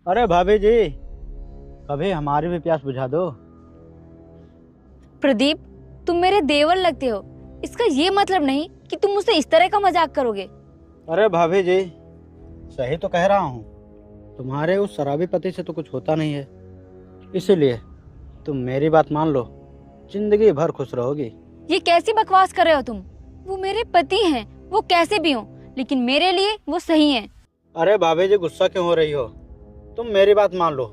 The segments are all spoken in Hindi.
अरे भाभी जी, कभी हमारी भी प्यास बुझा दो। प्रदीप, तुम मेरे देवर लगते हो, इसका ये मतलब नहीं कि तुम मुझसे इस तरह का मजाक करोगे। अरे भाभी जी, सही तो कह रहा हूँ। तुम्हारे उस शराबी पति से तो कुछ होता नहीं है, इसीलिए तुम मेरी बात मान लो, जिंदगी भर खुश रहोगी। ये कैसी बकवास कर रहे हो तुम? वो मेरे पति हैं, वो कैसे भी हों, लेकिन मेरे लिए वो सही हैं। अरे भाभी जी, गुस्सा क्यों हो रही हो? तुम मेरी बात मान लो,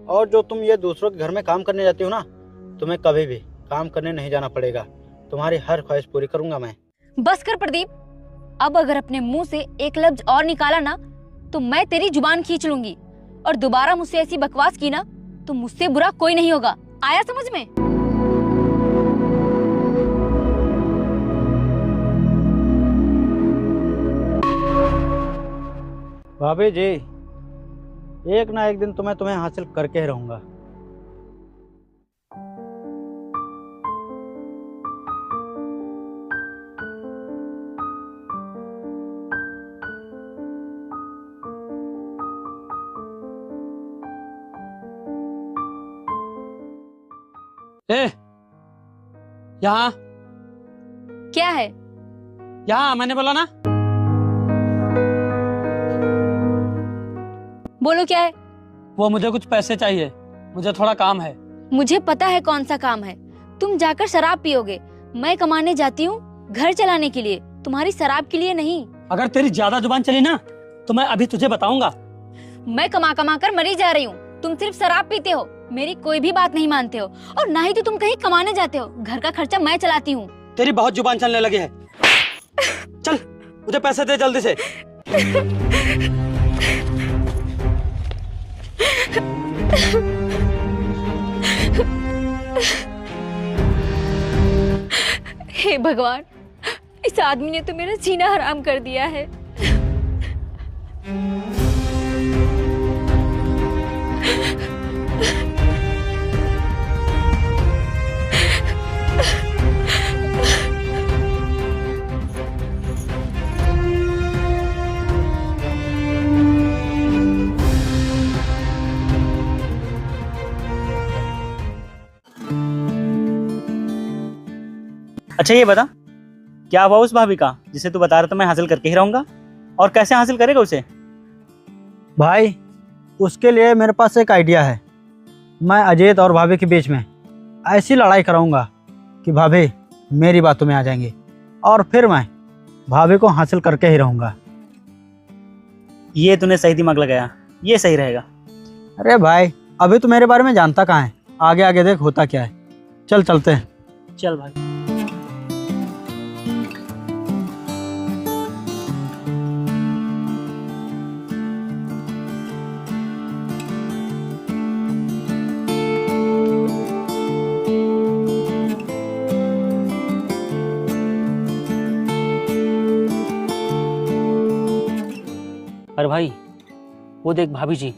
और जो तुम ये दूसरों के घर में काम करने जाती हो ना, तुम्हें कभी भी काम करने नहीं जाना पड़ेगा। तुम्हारी हर ख्वाहिश पूरी करूंगा मैं। बस कर प्रदीप, अब अगर अपने मुंह से एक लफ्ज और निकाला ना तो मैं तेरी जुबान खींच लूंगी, और दोबारा मुझसे ऐसी बकवास की ना तो मुझसे बुरा कोई नहीं होगा। आया समझ में? भाभी जी, एक ना एक दिन तुम्हें हासिल करके ही रहूंगा। ए, यहाँ क्या है? यहाँ मैंने बोला ना। बोलो क्या है? वो मुझे कुछ पैसे चाहिए, मुझे थोड़ा काम है। मुझे पता है कौन सा काम है। तुम जाकर शराब पियोगे, मैं कमाने जाती हूँ घर चलाने के लिए, तुम्हारी शराब के लिए नहीं। अगर तेरी ज्यादा जुबान चली ना तो मैं अभी तुझे बताऊंगा। मैं कमा कमा कर मरी जा रही हूँ, तुम सिर्फ शराब पीते हो, मेरी कोई भी बात नहीं मानते हो, और ना ही तो तुम कहीं कमाने जाते हो। घर का खर्चा मैं चलाती हूँ। तेरी बहुत जुबान चलने लगी है। चल मुझे पैसे दे जल्दी से। हे भगवान, इस आदमी ने तो मेरा जीना हराम कर दिया है। अच्छा ये बता, क्या हुआ उस भाभी का जिसे तू बता रहा था मैं हासिल करके ही रहूंगा? और कैसे हासिल करेगा उसे? भाई, उसके लिए मेरे पास एक आइडिया है। मैं अजीत और भाभी के बीच में ऐसी लड़ाई कराऊंगा कि भाभी मेरी बातों में आ जाएंगे, और फिर मैं भाभी को हासिल करके ही रहूंगा। ये तूने सही दिमाग लगाया, ये सही रहेगा। अरे भाई, अभी तो मेरे बारे में जानता कहाँ है, आगे आगे देख होता क्या है। चल चलते हैं। चल भाई। अरे भाई, वो देख भाभी जी।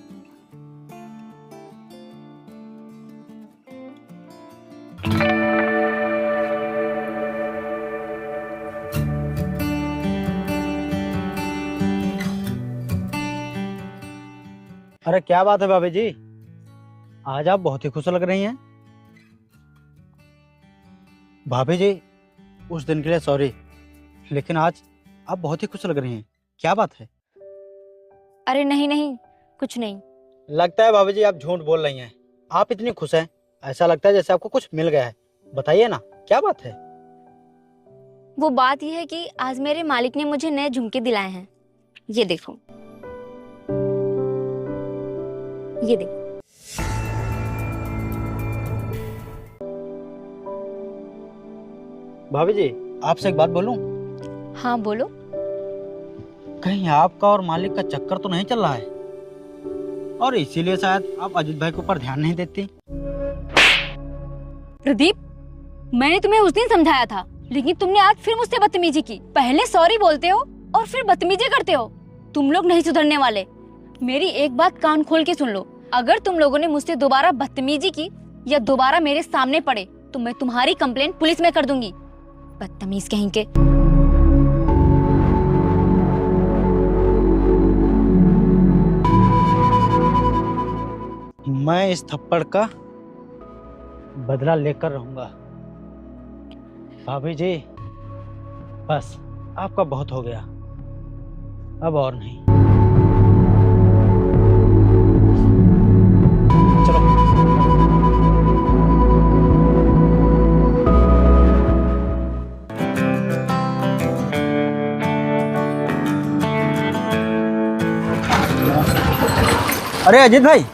अरे क्या बात है भाभी जी, आज आप बहुत ही खुश लग रही हैं। भाभी जी, उस दिन के लिए सॉरी, लेकिन आज आप बहुत ही खुश लग रही हैं। क्या बात है? अरे नहीं नहीं, कुछ नहीं। लगता है भाभी जी आप झूठ बोल रही हैं। आप इतनी खुश हैं, ऐसा लगता है जैसे आपको कुछ मिल गया है। बताइए ना, क्या बात है? वो बात यह है कि आज मेरे मालिक ने मुझे नए झुमके दिलाए हैं। ये देखो, ये देखो। भाभी जी, आपसे एक बात बोलूं? हाँ बोलो। कहीं आपका और मालिक का चक्कर तो नहीं चल रहा है, और इसीलिए शायद आप अजीत भाई के ऊपर ध्यान नहीं देती। प्रदीप, मैंने तुम्हें उस दिन समझाया था, लेकिन तुमने आज फिर मुझसे बदतमीजी की। पहले सॉरी बोलते हो और फिर बदतमीजी करते हो। तुम लोग नहीं सुधरने वाले। मेरी एक बात कान खोल के सुन लो, अगर तुम लोगों ने मुझसे दोबारा बदतमीजी की या दोबारा मेरे सामने पड़े तो मैं तुम्हारी कंप्लेंट पुलिस में कर दूंगी। बदतमीज कहीं के। मैं इस थप्पड़ का बदला लेकर रहूंगा। भाभी जी, बस आपका बहुत हो गया, अब और नहीं। चलो। अरे अजीत भाई,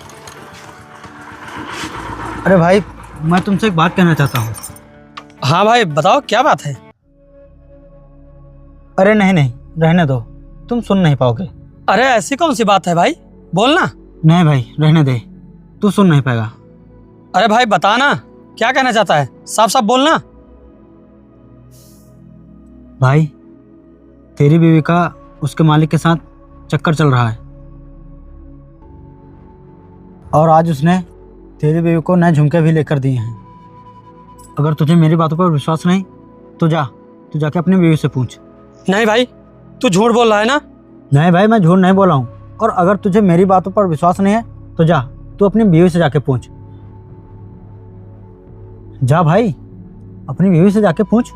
अरे भाई, मैं तुमसे एक बात कहना चाहता हूँ। हाँ भाई बताओ, क्या बात है? अरे नहीं नहीं, रहने दो, तुम सुन नहीं पाओगे। अरे ऐसी कौन सी बात है भाई, बोलना। नहीं भाई, रहने दे, तू सुन नहीं पाएगा। अरे भाई बता ना, क्या कहना चाहता है, साफ साफ बोलना। भाई, तेरी बीवी का उसके मालिक के साथ चक्कर चल रहा है, और आज उसने तेरी बीवी को नए झुमके भी लेकर दिए हैं। अगर तुझे मेरी बातों पर विश्वास नहीं तो तू जाके अपनी बीवी से पूछ। नहीं भाई, तू झूठ बोल रहा है ना? नहीं भाई, मैं झूठ नहीं बोला हूँ, और अगर तुझे मेरी बातों पर विश्वास नहीं है तो तू अपनी बीवी से जाके पूछ। जा भाई, अपनी बीवी से जाके पूछ।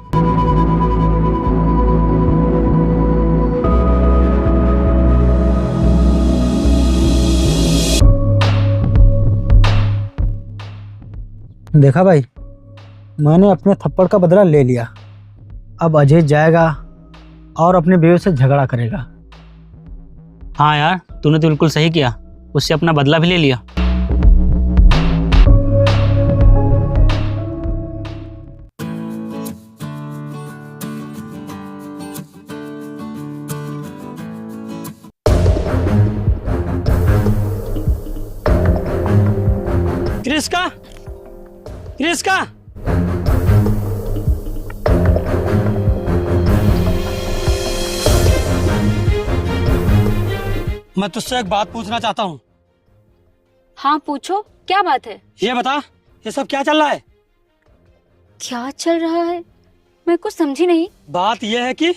देखा भाई, मैंने अपने थप्पड़ का बदला ले लिया। अब अजय जाएगा और अपनी बीवी से झगड़ा करेगा। हाँ यार, तूने तो बिल्कुल सही किया, उससे अपना बदला भी ले लिया। क्रिस्का, क्रिस्का, मैं तुझसे एक बात पूछना चाहता हूँ। हाँ पूछो, क्या बात है? ये बता, ये सब क्या चल रहा है? क्या चल रहा है? मैं कुछ समझी नहीं। बात यह है कि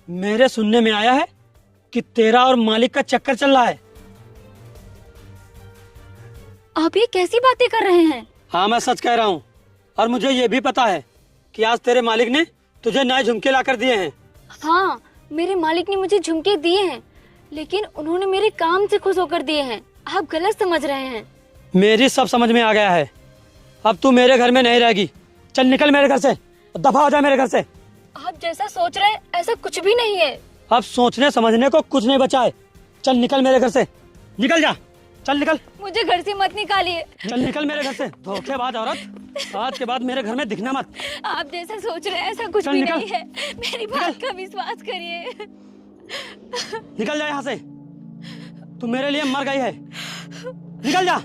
मेरे सुनने में आया है कि तेरा और मालिक का चक्कर चल रहा है। आप ये कैसी बातें कर रहे हैं? हाँ मैं सच कह रहा हूँ, और मुझे ये भी पता है कि आज तेरे मालिक ने तुझे नए झुमके लाकर दिए हैं। हाँ, मेरे मालिक ने मुझे झुमके दिए हैं, लेकिन उन्होंने मेरे काम से खुश होकर दिए हैं। आप गलत समझ रहे हैं। मेरी सब समझ में आ गया है। अब तू मेरे घर में नहीं रहेगी। चल निकल मेरे घर से, दफा हो जा मेरे घर से। आप जैसा सोच रहे हैं ऐसा कुछ भी नहीं है। अब सोचने समझने को कुछ नहीं बचा है। चल निकल मेरे घर से, निकल जा, चल निकल। मुझे घर से मत निकालिए। चल निकल मेरे घर से, धोखेबाज औरत। आज के बाद मेरे घर में दिखना मत। आप जैसा सोच रहे हैं ऐसा कुछ चल भी निकल। नहीं है। मेरी बात का विश्वास करिए। निकल जा यहाँ से, तू मेरे लिए मर गई है। निकल जा।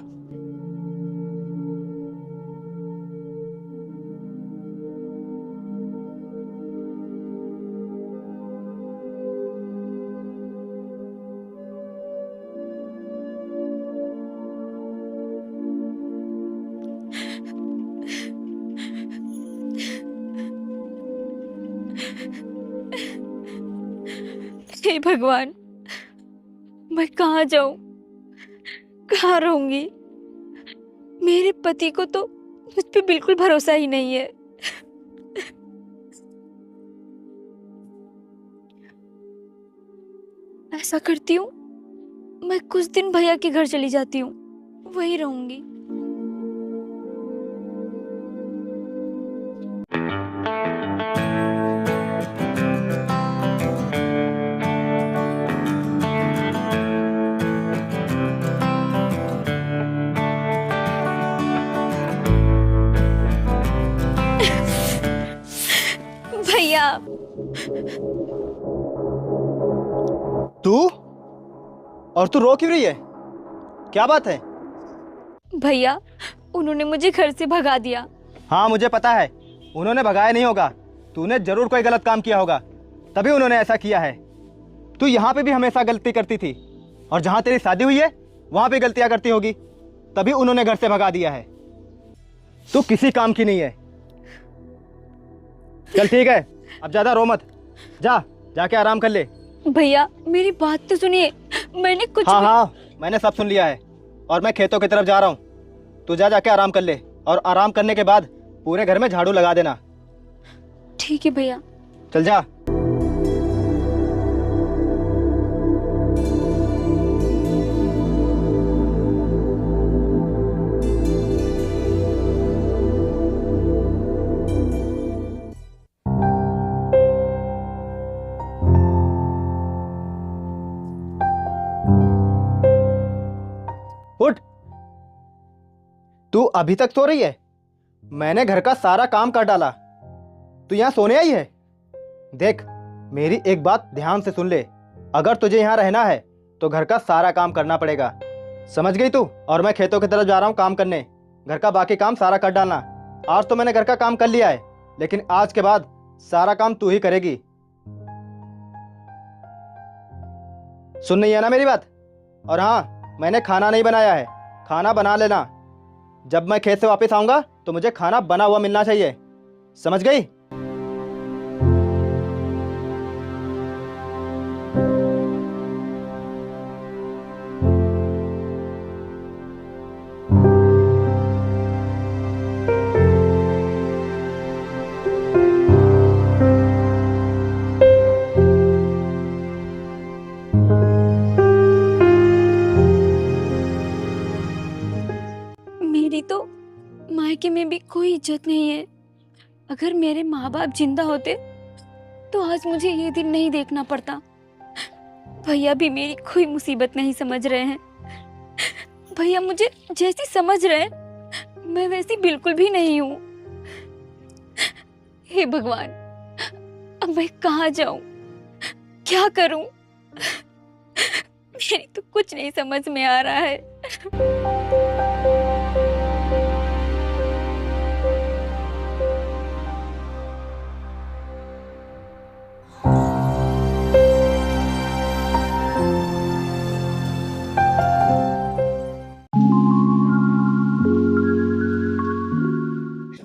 हे भगवान, मैं कहाँ जाऊं, कहाँ रहूंगी? मेरे पति को तो मुझ पे बिल्कुल भरोसा ही नहीं है। ऐसा करती हूँ, मैं कुछ दिन भैया के घर चली जाती हूँ, वहीं रहूंगी। भैया, तू रो क्यों रही है? क्या बात है? भैया उन्होंने मुझे घर से भगा दिया। हाँ मुझे पता है, उन्होंने भगाया नहीं होगा, तूने जरूर कोई गलत काम किया होगा, तभी उन्होंने ऐसा किया है। तू यहाँ पे भी हमेशा गलती करती थी, और जहाँ तेरी शादी हुई है वहाँ पे गलतियाँ करती होगी, तभी उन्होंने घर से भगा दिया है। तू किसी काम की नहीं है। चल ठीक है, अब ज्यादा रो मत, जाके आराम कर ले। भैया मेरी बात तो सुनिए, मैंने कुछ हाँ मैंने सब सुन लिया है, और मैं खेतों की तरफ जा रहा हूँ। तू जा जाके आराम कर ले, और आराम करने के बाद पूरे घर में झाड़ू लगा देना। ठीक है भैया। चल जा। उठ। तू अभी तक सो रही है? मैंने घर का सारा काम कर डाला, तू यहाँ सोने आई है? देख, मेरी एक बात ध्यान से सुन ले। अगर तुझे यहाँ रहना है तो घर का सारा काम करना पड़ेगा, समझ गई तू? और मैं खेतों की तरफ जा रहा हूँ काम करने। घर का बाकी काम सारा कर डालना। आज तो मैंने घर का काम कर लिया है, लेकिन आज के बाद सारा काम तू ही करेगी। सुन नहीं है ना मेरी बात? और हाँ, मैंने खाना नहीं बनाया है, खाना बना लेना। जब मैं खेत से वापस आऊंगा तो मुझे खाना बना हुआ मिलना चाहिए, समझ गई? मेरी तो मायके में भी कोई इज्जत नहीं है। अगर मेरे माँ बाप जिंदा होते तो आज मुझे ये दिन नहीं देखना पड़ता। भैया भी मेरी कोई मुसीबत नहीं समझ रहे हैं। भैया मुझे जैसी समझ रहे हैं मैं वैसी बिल्कुल भी नहीं हूँ। हे भगवान, अब मैं कहाँ जाऊं, क्या करूं? मेरी तो कुछ नहीं समझ में आ रहा है।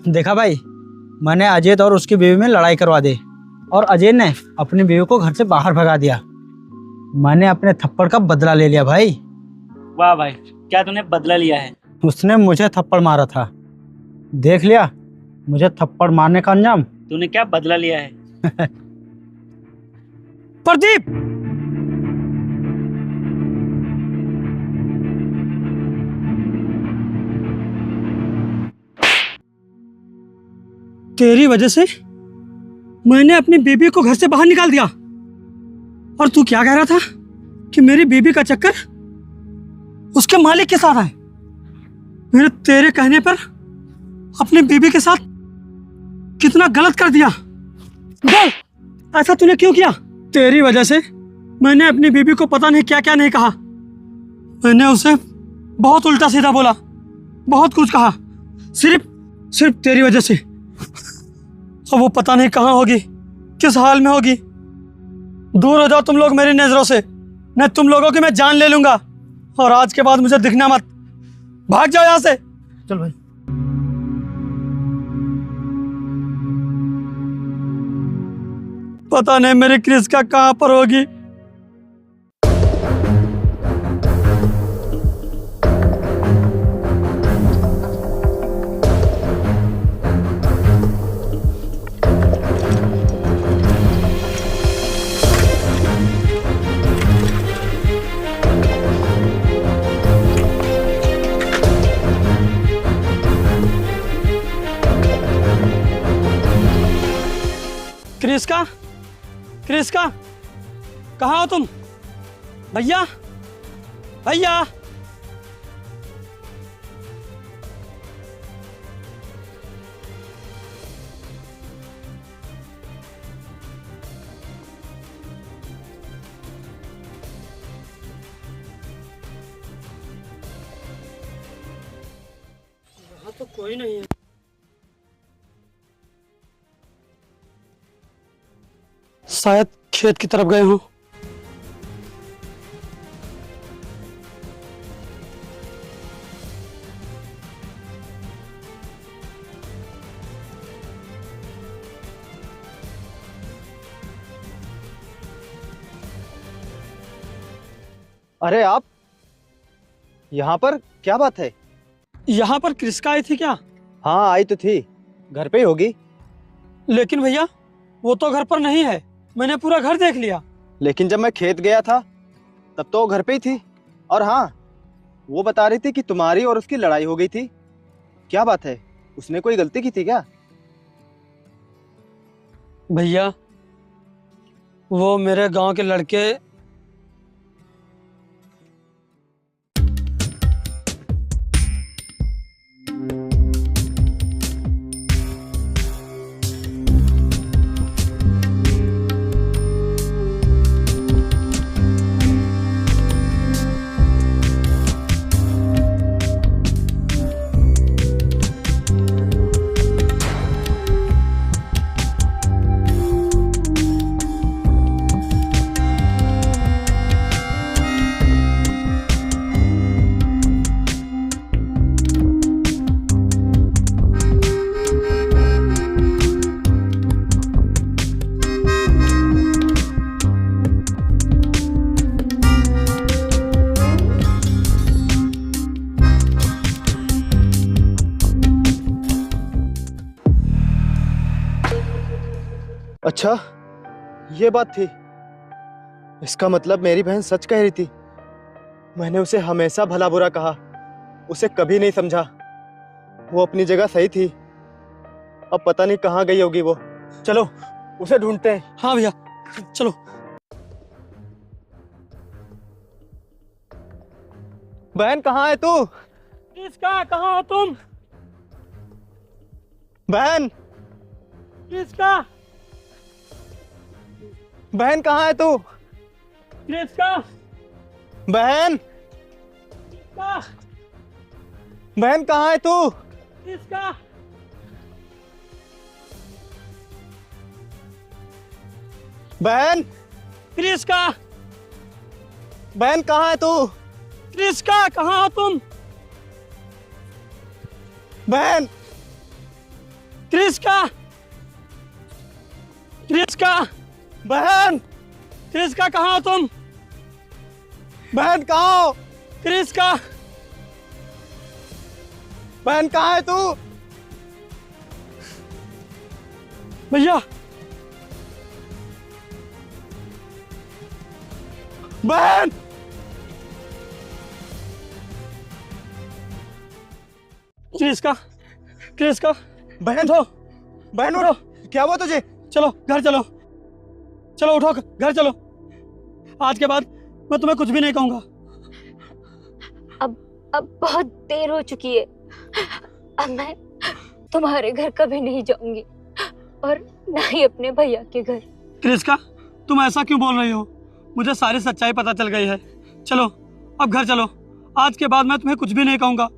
देखा भाई, मैंने अजय और उसकी बीवी में लड़ाई करवा दी और अजय ने अपनी बीवी को घर से बाहर भगा दिया। मैंने अपने थप्पड़ का बदला ले लिया भाई। वाह भाई, क्या तूने बदला लिया है? उसने मुझे थप्पड़ मारा था, देख लिया मुझे थप्पड़ मारने का अंजाम। तूने क्या बदला लिया है? प्रदीप, तेरी वजह से मैंने अपनी बीबी को घर से बाहर निकाल दिया। और तू क्या कह रहा था कि मेरी बीबी का चक्कर उसके मालिक के साथ है। मैंने तेरे कहने पर अपनी बीबी के साथ कितना गलत कर दिया। बोल, ऐसा तूने क्यों किया? तेरी वजह से मैंने अपनी बीबी को पता नहीं क्या क्या नहीं कहा। मैंने उसे बहुत उल्टा सीधा बोला, बहुत कुछ कहा, सिर्फ तेरी वजह से। अब वो पता नहीं कहाँ होगी, किस हाल में होगी। दूर हो जाओ तुम लोग मेरी नजरों से, नहीं तुम लोगों की मैं जान ले लूंगा। और आज के बाद मुझे दिखना मत, भाग जाओ यहाँ से। चल भाई। पता नहीं मेरी क्रिस्का कहाँ पर होगी। क्रिस्का, क्रिस्का, कहाँ हो तुम? भैया, भैया, यहाँ तो कोई नहीं है। शायद खेत की तरफ गए हों। अरे आप यहाँ पर क्या बात है? यहाँ पर क्रिस्का आई थी क्या? हाँ आई तो थी, घर पे ही होगी। लेकिन भैया वो तो घर पर नहीं है, मैंने पूरा घर देख लिया। लेकिन जब मैं खेत गया था तब तो वो घर पे ही थी। और हाँ, वो बता रही थी कि तुम्हारी और उसकी लड़ाई हो गई थी। क्या बात है, उसने कोई गलती की थी क्या? भैया वो मेरे गांव के लड़के अच्छा, ये बात थी। इसका मतलब मेरी बहन सच कह रही थी। मैंने उसे हमेशा भला बुरा कहा, उसे कभी नहीं समझा। वो अपनी जगह सही थी। अब पता नहीं कहाँ गई होगी वो। चलो उसे ढूंढते हैं। हाँ भैया चलो। बहन कहाँ है तू? क्रिस्का कहाँ हो तुम? बहन, क्रिस्का, बहन कहाँ है तू? क्रिस्का, बहन, क्रिस्का, बहन कहाँ है तू? क्रिस्का, बहन, क्रिस्का, बहन कहाँ है तू? क्रिस्का कहाँ हो तुम? बहन, क्रिस्का, क्रिस्का, बहन, क्रिस्का कहाँ हो तुम? बहन कहाँ हो? क्रिस्का, बहन कहाँ है तू? भैया बहन, क्रिस्का, क्रिस्का, बहन, उठो, बहन उठो, उठ। क्या हुआ तुझे? चलो घर चलो, चलो उठो घर चलो। आज के बाद मैं तुम्हें कुछ भी नहीं कहूंगा। अब बहुत देर हो चुकी है। अब मैं तुम्हारे घर कभी नहीं जाऊंगी और ना ही अपने भैया के घर। क्रिस्का तुम ऐसा क्यों बोल रही हो? मुझे सारी सच्चाई पता चल गई है। चलो अब घर चलो। आज के बाद मैं तुम्हें कुछ भी नहीं कहूंगा,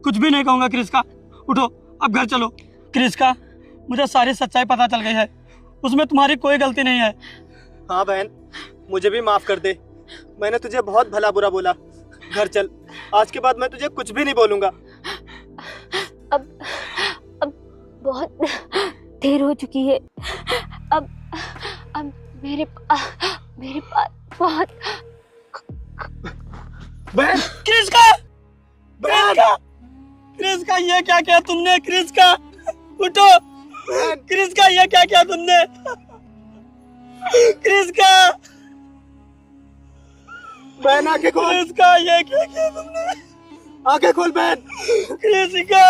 कुछ भी नहीं कहूंगा। क्रिस्का उठो, अब घर चलो। क्रिस्का मुझे सारी सच्चाई पता चल गई है, उसमें तुम्हारी कोई गलती नहीं है। हाँ बहन, मुझे भी माफ कर दे। मैंने तुझे बहुत भला बुरा बोला। घर चल, आज के बाद मैं तुझे कुछ भी नहीं बोलूंगा। अब बहुत देर हो चुकी है। अब मेरे पास बहुत। बहन, क्रिस्का, क्रिस्का, क्रिस्का ये क्या किया तुमने? क्रिस्का उठो, क्रिस्का ये क्या किया तुमने? क्रिस्का, बहन आंखें खोल। क्रिस्का ये क्या किया तुमने? आंखें खोल बहन। क्रिस्का।